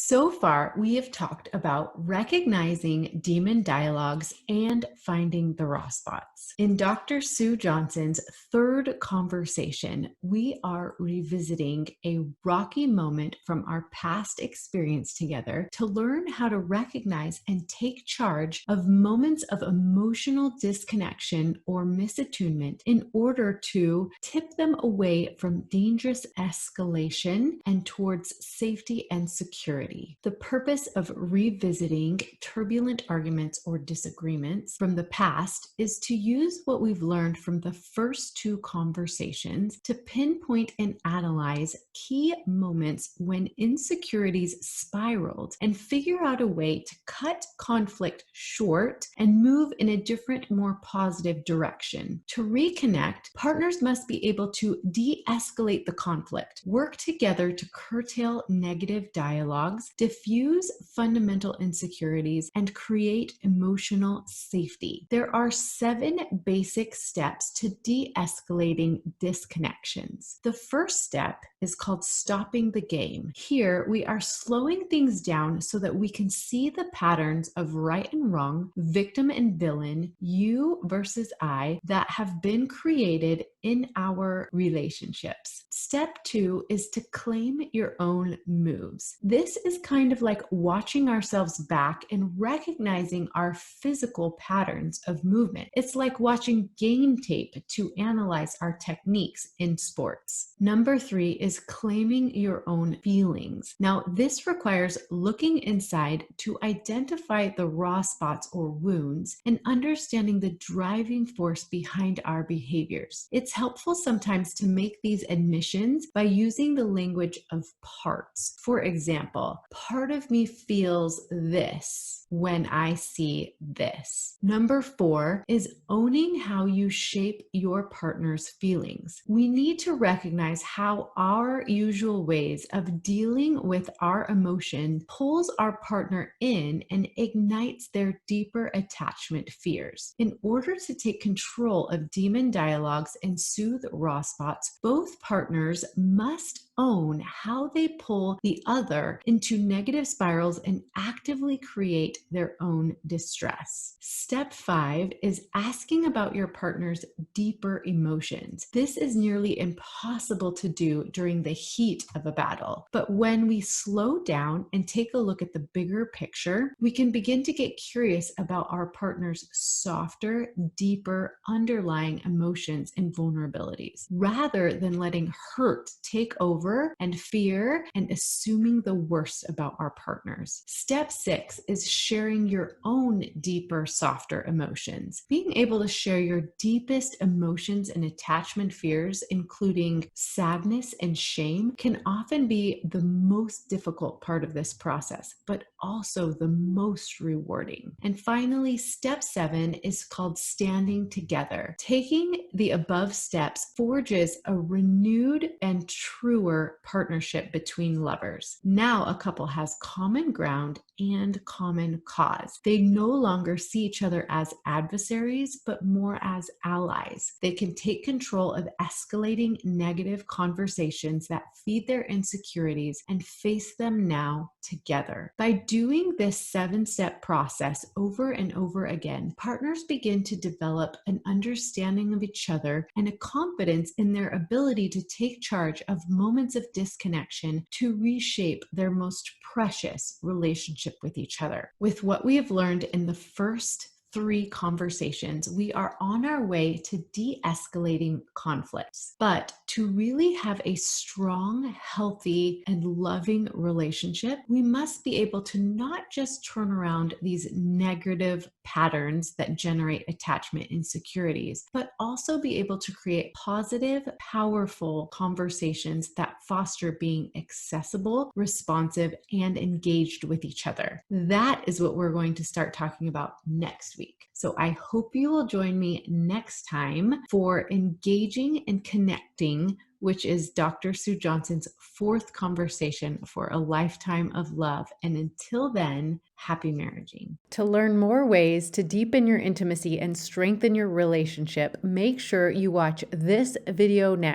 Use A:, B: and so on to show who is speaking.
A: So far, we have talked about recognizing demon dialogues and finding the raw spots. In Dr. Sue Johnson's third conversation, we are revisiting a rocky moment from our past experience together to learn how to recognize and take charge of moments of emotional disconnection or misattunement in order to tip them away from dangerous escalation and towards safety and security. The purpose of revisiting turbulent arguments or disagreements from the past is to use what we've learned from the first two conversations to pinpoint and analyze key moments when insecurities spiraled and figure out a way to cut conflict short and move in a different, more positive direction. To reconnect, partners must be able to de-escalate the conflict, work together to curtail negative dialogues, diffuse fundamental insecurities, and create emotional safety. There are 7 basic steps to de-escalating disconnections. The first step is called stopping the game. Here, we are slowing things down so that we can see the patterns of right and wrong, victim and villain, you versus I, that have been created in our relationships. Step 2 is to claim your own moves. This is kind of like watching ourselves back and recognizing our physical patterns of movement. It's like watching game tape to analyze our techniques in sports. Number 3 is claiming your own feelings. Now, this requires looking inside to identify the raw spots or wounds and understanding the driving force behind our behaviors. It's helpful sometimes to make these admissions by using the language of parts. For example, part of me feels this when I see this. Number 4 is owning how you shape your partner's feelings. We need to recognize how our usual ways of dealing with our emotion pulls our partner in and ignites their deeper attachment fears. In order to take control of demon dialogues and soothe raw spots, both partners must own how they pull the other into negative spirals and actively create their own distress. Step 5 is asking about your partner's deeper emotions. This is nearly impossible to do during the heat of a battle, but when we slow down and take a look at the bigger picture, we can begin to get curious about our partner's softer, deeper, underlying emotions and vulnerabilities, rather than letting hurt take over and fear and assuming the worst about our partners. Step 6 is sharing your own deeper, softer emotions. Being able to share your deepest emotions and attachment fears, including sadness and shame, can often be the most difficult part of this process, but also the most rewarding. And finally, step 7 is called standing together. Taking the above steps forges a renewed and truer partnership between lovers. Now a couple has common ground and common cause. They no longer see each other as adversaries, but more as allies. They can take control of escalating negative conversations that feed their insecurities and face them now together. By doing this 7-step process over and over again, partners begin to develop an understanding of each other and a confidence in their ability to take charge of moments of disconnection to reshape their most precious relationship with each other. With what we have learned in the first 3 conversations, we are on our way to de-escalating conflicts. But to really have a strong, healthy, and loving relationship, we must be able to not just turn around these negative patterns that generate attachment insecurities, but also be able to create positive, powerful conversations that foster being accessible, responsive, and engaged with each other. That is what we're going to start talking about next week. So I hope you will join me next time for Engaging and Connecting, which is Dr. Sue Johnson's 4th conversation for a lifetime of love. And until then, happy marriaging. To learn more ways to deepen your intimacy and strengthen your relationship, make sure you watch this video next.